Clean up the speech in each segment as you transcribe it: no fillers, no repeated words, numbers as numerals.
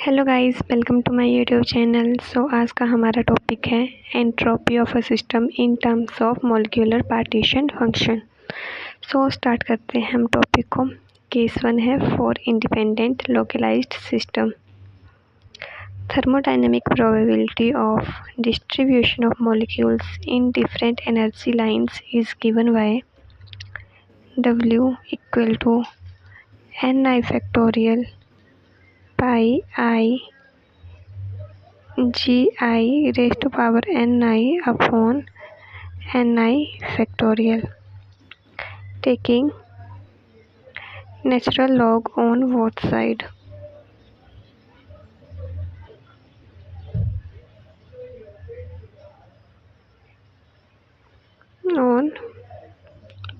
Hello guys, welcome to my YouTube channel. आज का हमारा टॉपिक है entropy of a system in terms of molecular partition function. Start करते हैं हम टॉपिक को। केस 1 है for independent localised system. Thermodynamic probability of distribution of molecules in different energy lines is given by W equal to Ni factorial pi I gi raised to power Ni upon Ni factorial, taking natural log on both sides. On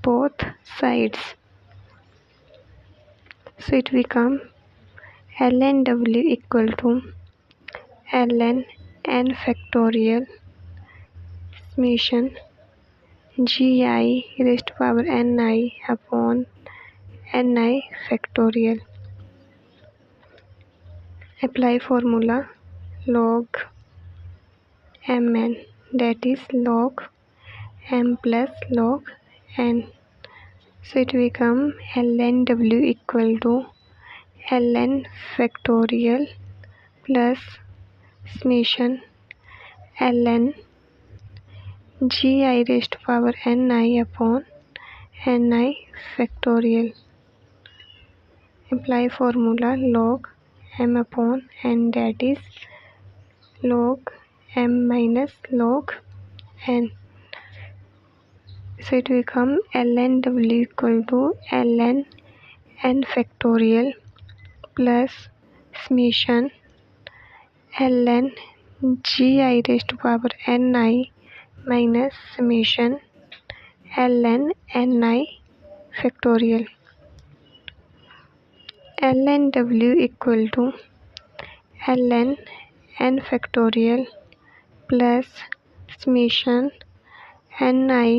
both sides, so it become ln W equal to ln n factorial summation gi raised to power Ni upon Ni factorial. Apply formula log mn, that is log m plus log n. So it become ln W equal to ln factorial plus summation ln gi raised to power Ni upon Ni factorial. Apply formula log m upon n, that is log m minus log n. So it become ln W equal to ln n factorial plus summation ln gi raised to power Ni minus summation ln Ni factorial. ln W equal to ln n factorial plus summation Ni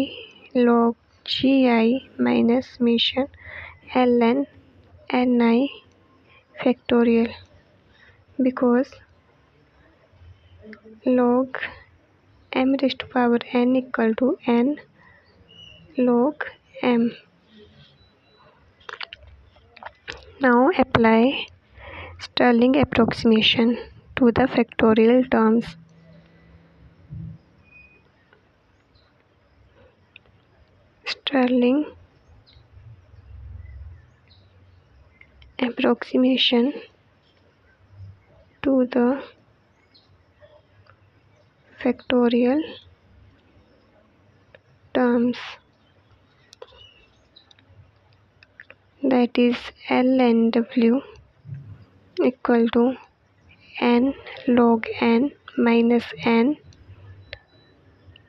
log gi minus summation ln Ni factorial, because log m raised to power n equal to n log m. Now apply Stirling approximation to the factorial terms. Stirling approximation to the factorial terms, that is ln W equal to n log n minus n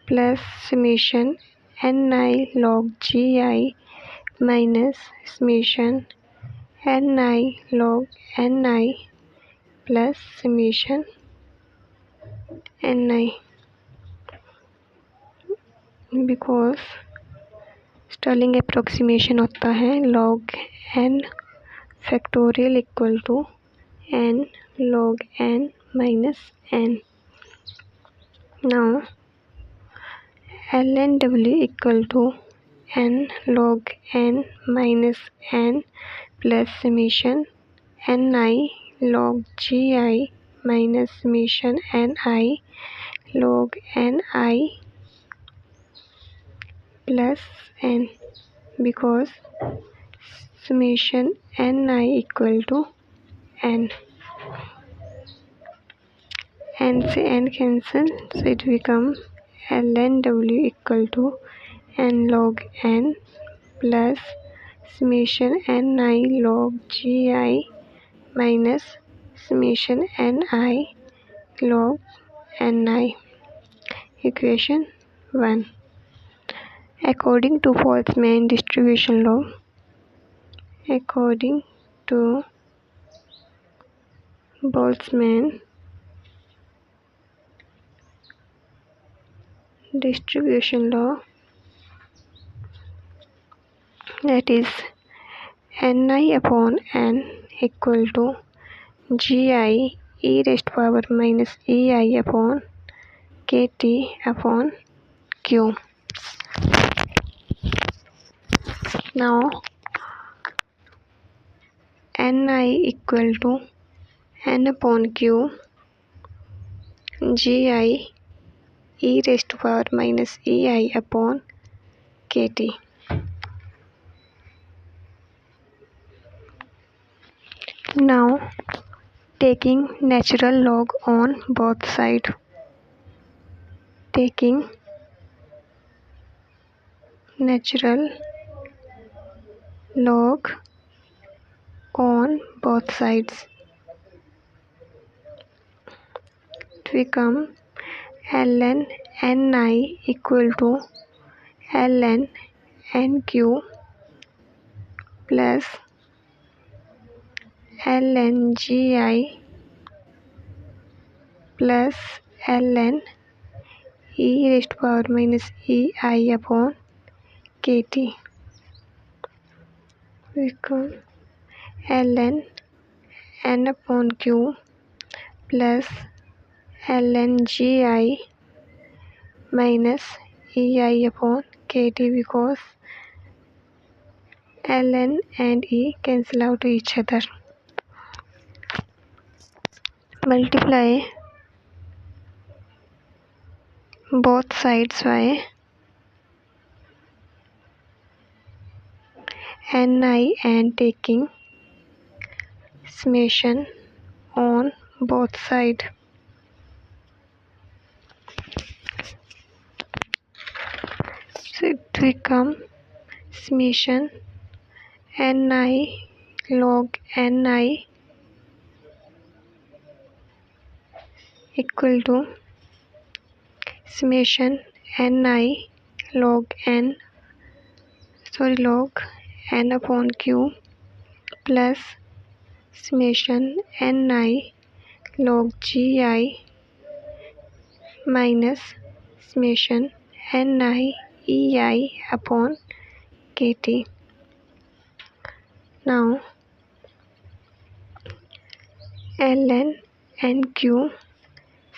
plus summation Ni log gi minus summation Ni log Ni plus summation Ni, because Stirling approximation होता है log n factorial equal to n log n minus n. Now ln W equal to n log n minus n plus summation Ni log gi minus summation Ni log Ni plus n, because summation Ni equal to n. n से n cancel, so it become ln W equal to n log n plus summation Ni log gi minus summation Ni log Ni. Equation 1. According to Boltzmann distribution law, according to Boltzmann distribution law, that is Ni upon n equal to gi e raised to power minus ei upon kt upon q. Now ni equal to n upon q gi e raised to power minus ei upon kt. Now taking natural log on both sides. Taking natural log on both sides, it become ln ni equal to ln nq plus ln gi plus ln e raised to power minus ei upon kt. Become ln n upon q plus ln gi minus ei upon kt, because ln and e cancel out each other. Multiply both sides by ni and taking summation on both sides. So it become summation ni log ni equal to summation ni log n upon q plus summation ni log gi minus summation ni ei upon kt. Now ln nq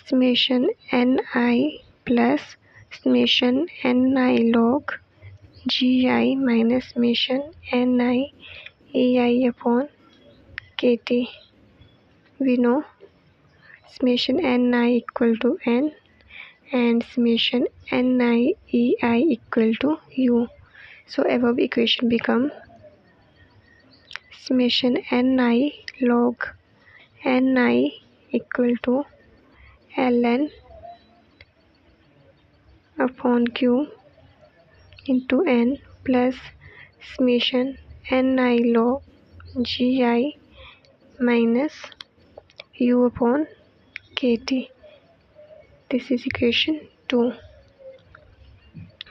summation ni plus summation ni log gi minus summation ni ei upon kt. We know summation ni equal to n and summation ni ei equal to u. So above equation become summation ni log ni equal to ln upon q into n plus summation ni log gi minus u upon kt. This is equation 2.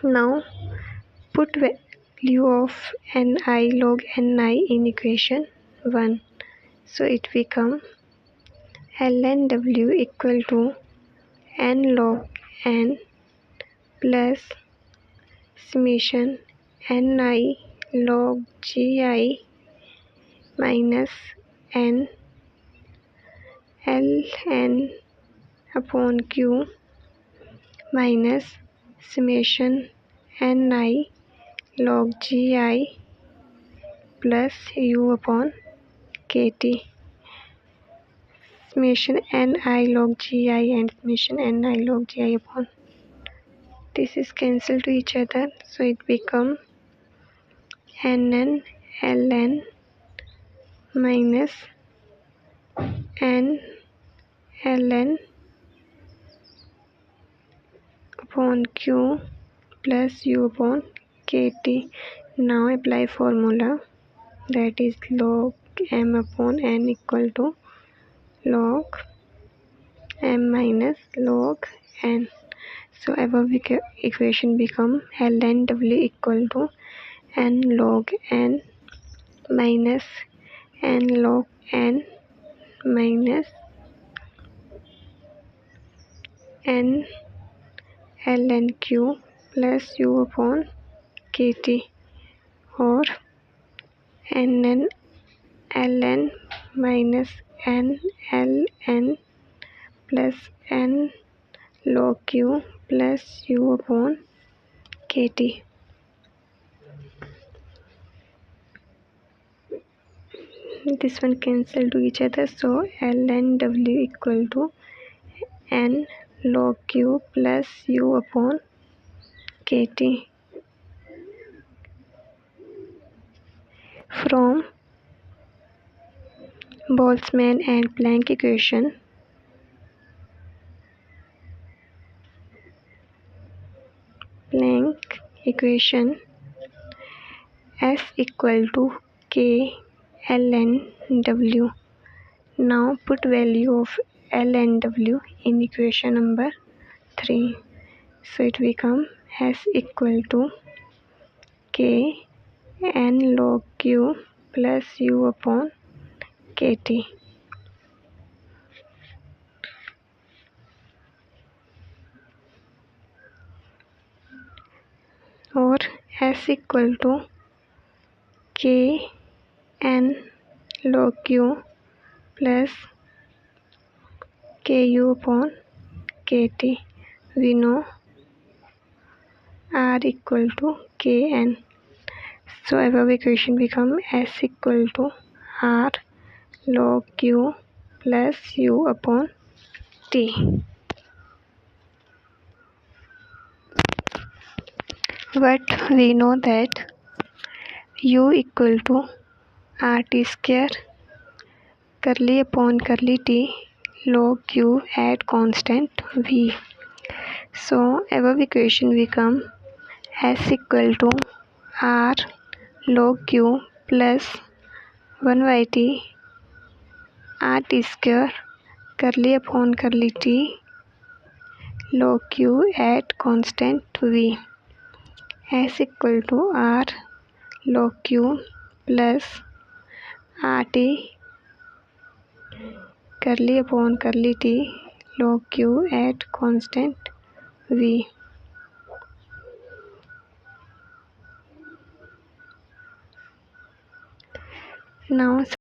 Now put value of ni log ni in equation 1. So it become ln w equal to n log n plus summation ni log gi minus n ln upon q minus summation ni log gi plus u upon kt. Summation ni log gi and summation ni log gi upon this is cancelled to each other, so it become nn ln minus n ln upon q plus u upon kt. Now apply formula, that is log m upon n equal to log m minus log n. So above equation become ln w equal to n log n minus n log n minus n ln q plus u upon kt, or nn ln minus n L N plus N log q plus u upon kt. This one cancel to each other, so ln w equal to n log q plus u upon kt. From Boltzmann and Planck equation, S equal to k ln w. Now put value of ln w in equation number 3. So it become S equal to k n log q plus u upon kt. और S equal to k n log q plus ku upon kt. We know r equal to kn. So above equation become S equal to r log q plus u upon t. But we know that u equal to rt square curly upon curly t log q at constant v. So above equation become S equal to r log q plus 1 by t rt square curly upon curly t log q at constant v. S equal to r log q plus rt curly upon curly t log q at constant v. Now